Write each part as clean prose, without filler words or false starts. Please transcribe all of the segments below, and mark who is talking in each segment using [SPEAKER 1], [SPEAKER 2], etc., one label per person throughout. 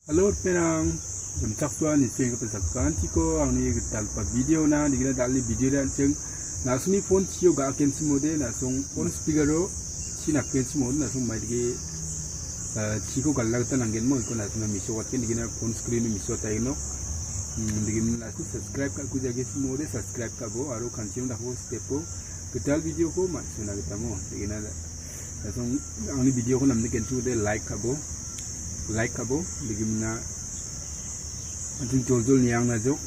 [SPEAKER 1] Halo perang, jam caksuan ni sing kepesakan tiko ang ni talpa video na digina dali video dan sing nasuni phone tio ga ken simode nasung phone speaker ro sinak ken simode nasung mai dige tiko galak tan anggen mo ko nasuna miso wat ken digina phone screen ni miso tai no digina nasu subscribe ka ku jage simode subscribe ka bo aro kanchiu da ho step ko ketal video ko masuna kita mo digina nasung ang ni video ko namne ken simode like ka bo digimna anjing jol-jol niang na jok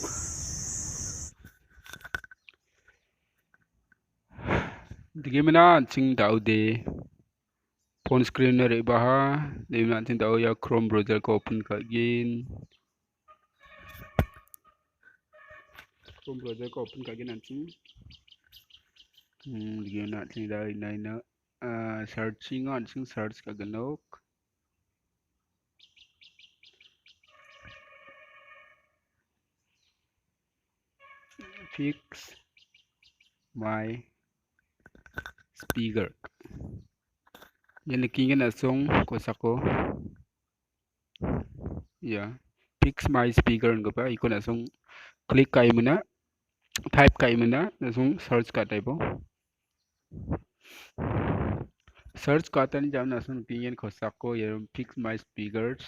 [SPEAKER 1] digimna anjing dau de phone screen re baha digimna anjing dau ya chrome browser ko open ka gin anjing digimna anjing dau nai na searching anjing search ka ganok fix my speaker yan nakingin asong ko sako ya fix my speaker nga pa ikon asong click kay muna type kay muna asong search ka type search ka tan jam asong nakingin ko sako yan fix my speakers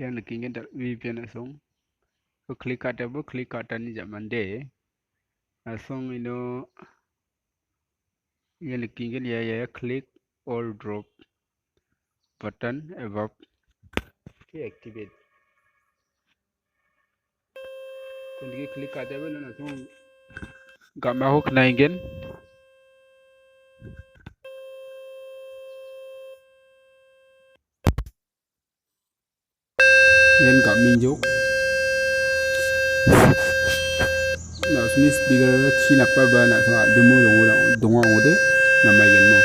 [SPEAKER 1] yan nakingin VPN asong so click ka tan ni zaman de asong ino yan nakingin ya click or drop button above okay activate kundi click ka tayo na asong gama ho knaingen yan gamin jok na suni speaker chinak pa ba na so demo dongo ngode na mayen mo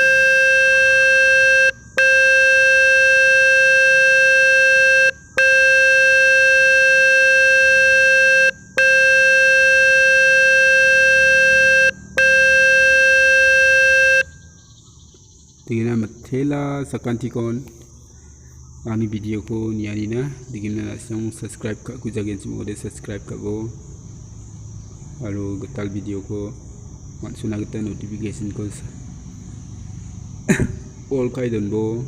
[SPEAKER 1] digina matela sakantikon ani video ko niani na digina song subscribe ka ku jagen simode subscribe ka bo aro getal video ko maksuna kita notification ko all kai don bo